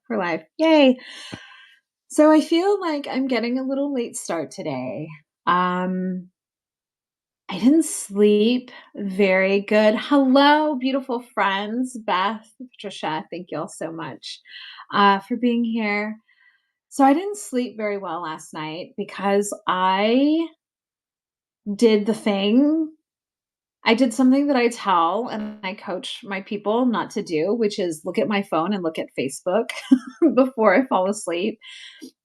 for life. Yay. So I feel like I'm getting a little late start today. Um, I didn't sleep very good. Hello, beautiful friends, Beth, Patricia. Thank you all so much for being here. So I didn't sleep very well last night because I did the thing. I did something that I tell and I coach my people not to do, which is look at my phone and look at Facebook before I fall asleep.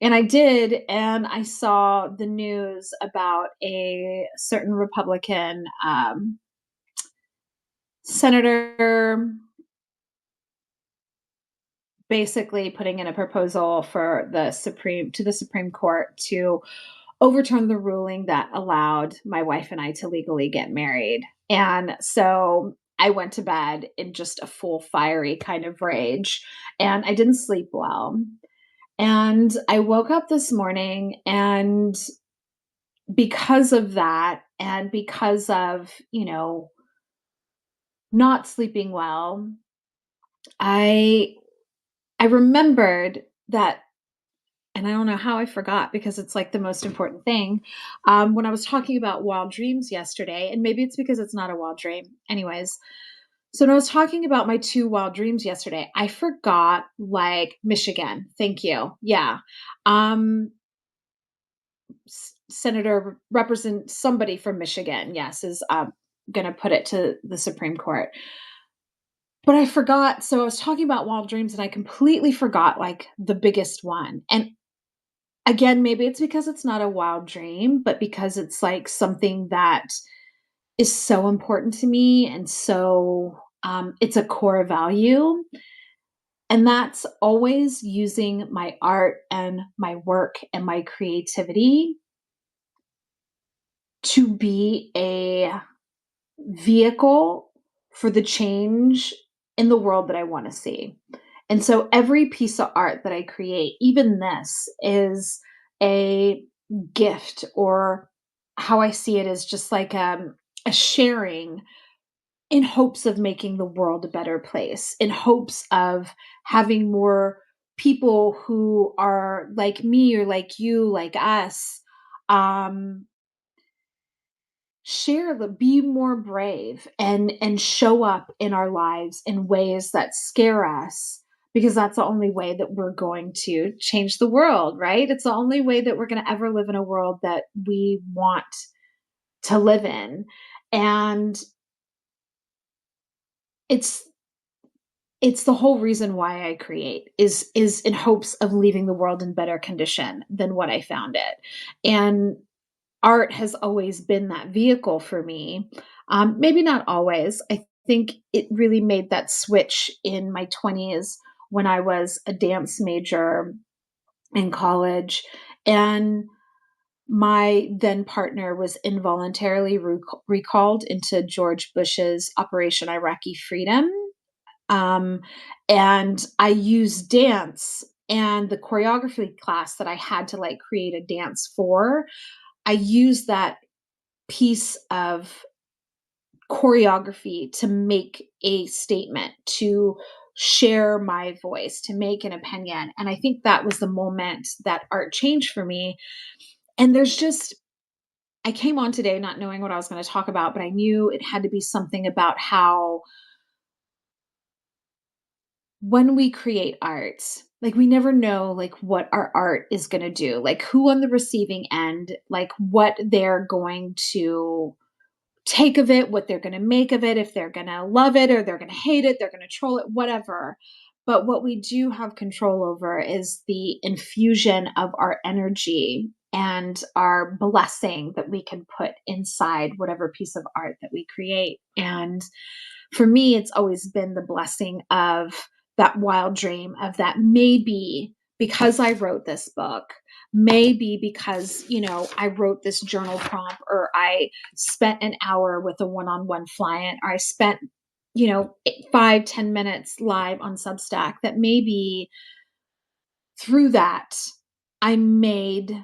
And I did, and I saw the news about a certain Republican senator basically putting in a proposal for the Supreme Court to overturn the ruling that allowed my wife and I to legally get married. And so I went to bed in just a full fiery kind of rage, and I didn't sleep well. And I woke up this morning, and because of that and because of, not sleeping well, I I remembered that, and I don't know how I forgot because it's like the most important thing. When I was talking about wild dreams yesterday, and maybe it's because it's not a wild dream. Anyways, so when I was talking about my two wild dreams yesterday, I forgot like Michigan. Thank you. Yeah. Um, Senator represent somebody from Michigan, yes, is going to put it to the Supreme Court. But I forgot. So I was talking about wild dreams and I completely forgot like the biggest one. And again, maybe it's because it's not a wild dream, but because it's like something that is so important to me. And so it's a core value. And that's always using my art and my work and my creativity to be a vehicle for the change in the world that I want to see. And so every piece of art that I create, even this, is a gift, or how I see it is just like a sharing in hopes of making the world a better place, in hopes of having more people who are like me or like you, like us, um, be more brave and show up in our lives in ways that scare us, because that's the only way that we're going to change the world, right? It's the only way that we're going to ever live in a world that we want to live in. And it's it's the whole reason why I create is in hopes of leaving the world in better condition than what I found it. And art has always been that vehicle for me. Maybe not always. I think it really made that switch in my 20s when I was a dance major in college. And my then partner was involuntarily recalled into George Bush's Operation Iraqi Freedom. Um, and I used dance and the choreography class that I had to like create a dance for. I used that piece of choreography to make a statement, to share my voice, to make an opinion. And I think that was the moment that art changed for me. And I came on today not knowing what I was going to talk about, but I knew it had to be something about how when we create art, like we never know like what our art is going to do, like who on the receiving end, like what they're going to take of it, what they're gonna make of it, if they're gonna love it or they're gonna hate it, they're gonna troll it, whatever. But what we do have control over is the infusion of our energy and our blessing that we can put inside whatever piece of art that we create. And for me, it's always been the blessing of that wild dream of that maybe because I wrote this book, maybe because, I wrote this journal prompt, or I spent an hour with a one-on-one client, or I spent, 5-10 minutes live on Substack, that maybe through that I made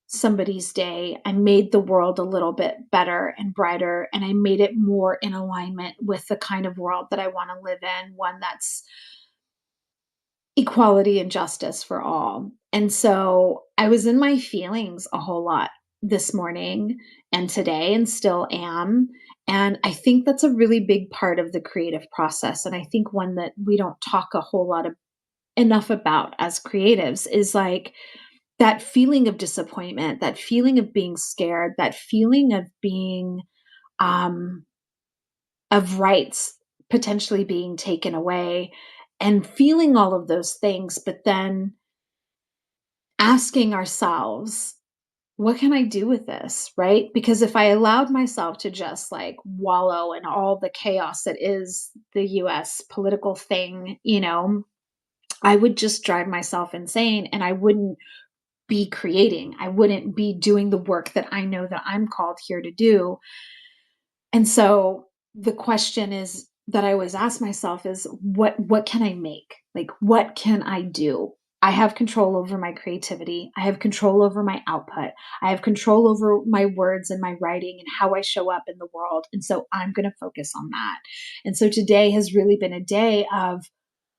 somebody's day. I made the world a little bit better and brighter, and I made it more in alignment with the kind of world that I want to live in, one that's equality and justice for all. And so I was in my feelings a whole lot this morning and today and still am. And I think that's a really big part of the creative process. And I think one that we don't talk a whole lot of, enough about as creatives is like that feeling of disappointment, that feeling of being scared, that feeling of being um of rights potentially being taken away and feeling all of those things, but then asking ourselves, what can I do with this? Right? Because if I allowed myself to just like wallow in all the chaos that is the US political thing, I would just drive myself insane and I wouldn't be creating. I wouldn't be doing the work that I know that I'm called here to do. And so the question is that I always ask myself is what can I make? Like what can I do? I have control over my creativity. I have control over my output. I have control over my words and my writing and how I show up in the world. And so I'm going to focus on that. And so today has really been a day of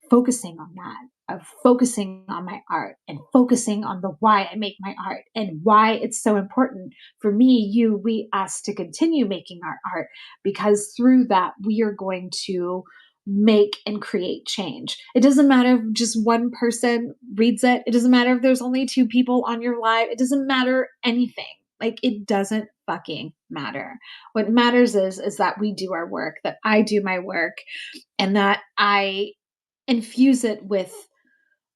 focusing on that, of focusing on my art and focusing on the why I make my art and why it's so important for me, you, we, us to continue making our art because through that we are going to make and create change. It doesn't matter if just one person reads it. It doesn't matter if there's only two people on your live. It doesn't matter anything. Like it doesn't fucking matter. What matters is that we do our work, that I do my work and that I infuse it with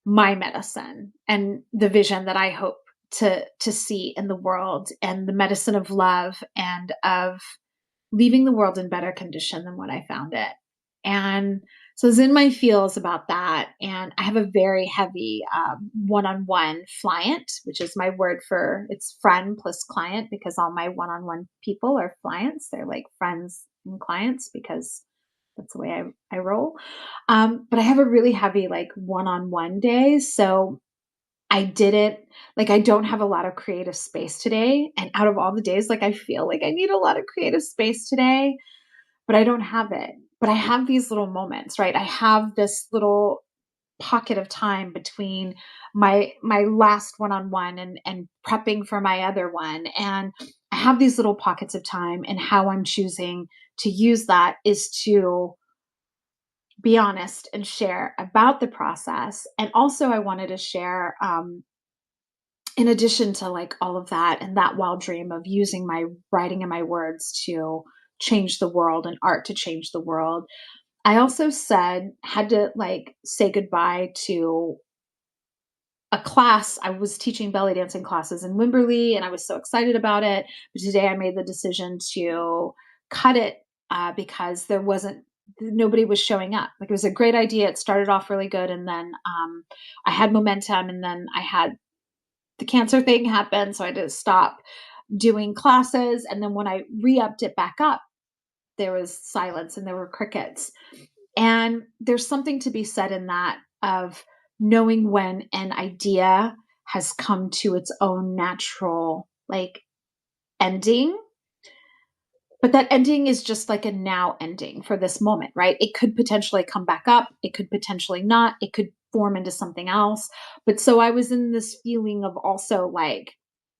my medicine and the vision that I hope to see in the world and the medicine of love and of leaving the world in better condition than what I found it. And so I was in my feels about that. And I have a very heavy one-on-one client, which is my word for it's friend plus client because all my one-on-one people are clients. They're like friends and clients because that's the way I roll. But I have a really heavy like one-on-one day. So I didn't like I don't have a lot of creative space today. And out of all the days, like I feel like I need a lot of creative space today, but I don't have it. But I have these little moments, right? I have this little pocket of time between my last one-on-one and prepping for my other one. And I have these little pockets of time and how I'm choosing to use that is to be honest and share about the process. And also, I wanted to share, in addition to like all of that and that wild dream of using my writing and my words to change the world and art to change the world, I also had to like say goodbye to a class. I was teaching belly dancing classes in Wimberley and I was so excited about it. But today I made the decision to cut it because there wasn't nobody was showing up. Like it was a great idea. It started off really good and then I had momentum and then I had the cancer thing happen. So I had to stop doing classes. And then when I re-upped it back up, there was silence and there were crickets. And there's something to be said in that of knowing when an idea has come to its own natural like ending, but that ending is just like a now ending for this moment, right? It could potentially come back up, it could potentially not, it could form into something else. But so I was in this feeling of also like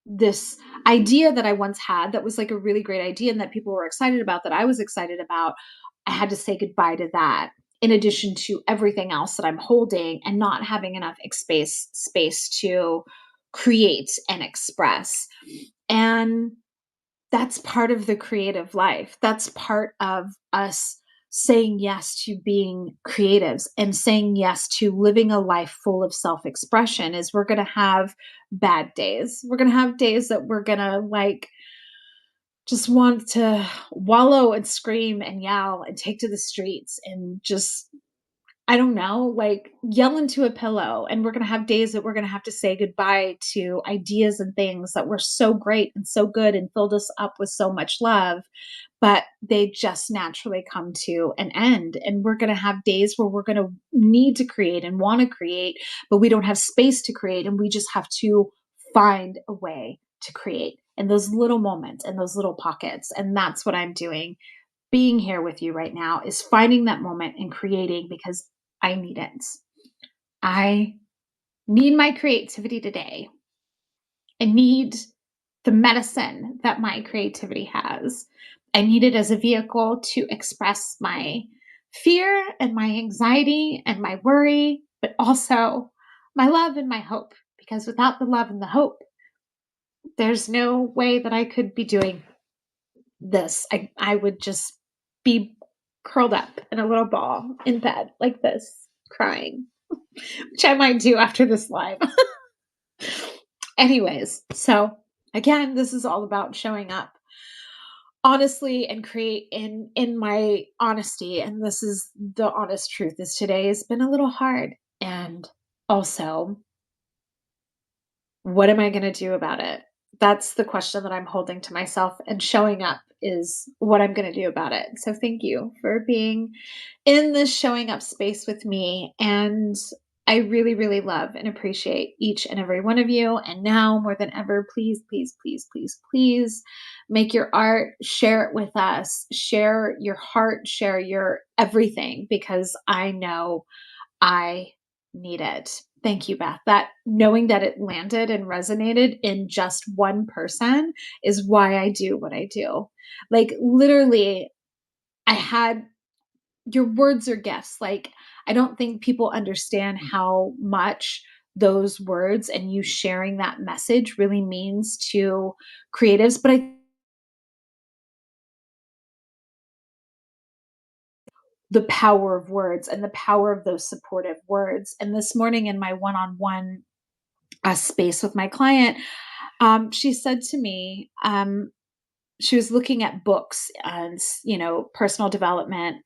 this idea that I once had that was like a really great idea and that people were excited about, that I was excited about. I had to say goodbye to that in addition to everything else that I'm holding and not having enough space to create and express. And that's part of the creative life. That's part of us saying yes to being creatives and saying yes to living a life full of self-expression is we're going to have bad days. We're going to have days that we're going to like just want to wallow and scream and yell and take to the streets and just I don't know, like yell into a pillow. And we're going to have days that we're going to have to say goodbye to ideas and things that were so great and so good and filled us up with so much love, but they just naturally come to an end. And we're going to have days where we're going to need to create and want to create, but we don't have space to create. And we just have to find a way to create in those little moments and those little pockets. And that's what I'm doing being here with you right now is finding that moment and creating because I need it. I need my creativity today. I need the medicine that my creativity has. I need it as a vehicle to express my fear and my anxiety and my worry, but also my love and my hope. Because without the love and the hope, there's no way that I could be doing this. I would just be curled up in a little ball in bed like this, crying, which I might do after this live. Anyways, so again, this is all about showing up honestly and create in my honesty, and this is the honest truth, is today has been a little hard, and also, what am I going to do about it? That's the question that I'm holding to myself, and showing up is what I'm going to do about it. So thank you for being in this showing up space with me. And I really, really love and appreciate each and every one of you. And now more than ever, please, please, please, please, please make your art, share it with us, share your heart, share your everything, because I know I need it. Thank you, Beth. That knowing that it landed and resonated in just one person is why I do what I do. Like, literally, I had your words are gifts. Like, I don't think people understand how much those words and you sharing that message really means to creatives. But I the power of words and the power of those supportive words. And this morning in my one-on-one space with my client, she said to me, she was looking at books and, personal development,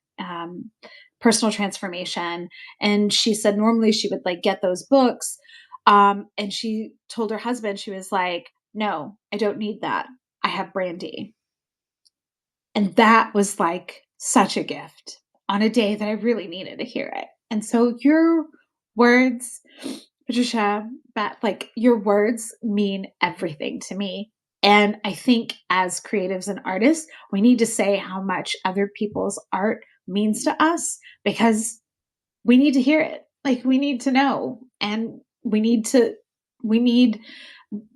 personal transformation. And she said normally she would like get those books. And she told her husband, she was like, no, I don't need that. I have Brandy. And that was like such a gift on a day that I really needed to hear it. And so your words, Patricia, that like your words mean everything to me. And I think as creatives and artists, we need to say how much other people's art means to us, because we need to hear it. Like, we need to know, and we need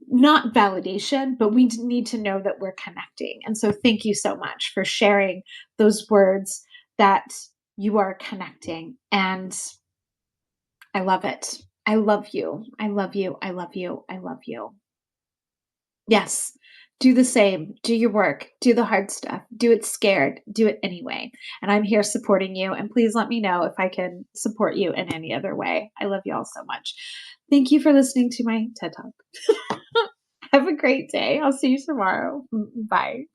not validation, but we need to know that we're connecting. And so thank you so much for sharing those words that you are connecting. And I love it. I love you. I love you. I love you. I love you. Yes. Do the same. Do your work. Do the hard stuff. Do it scared. Do it anyway. And I'm here supporting you. And please let me know if I can support you in any other way. I love you all so much. Thank you for listening to my TED Talk. Have a great day. I'll see you tomorrow. Bye.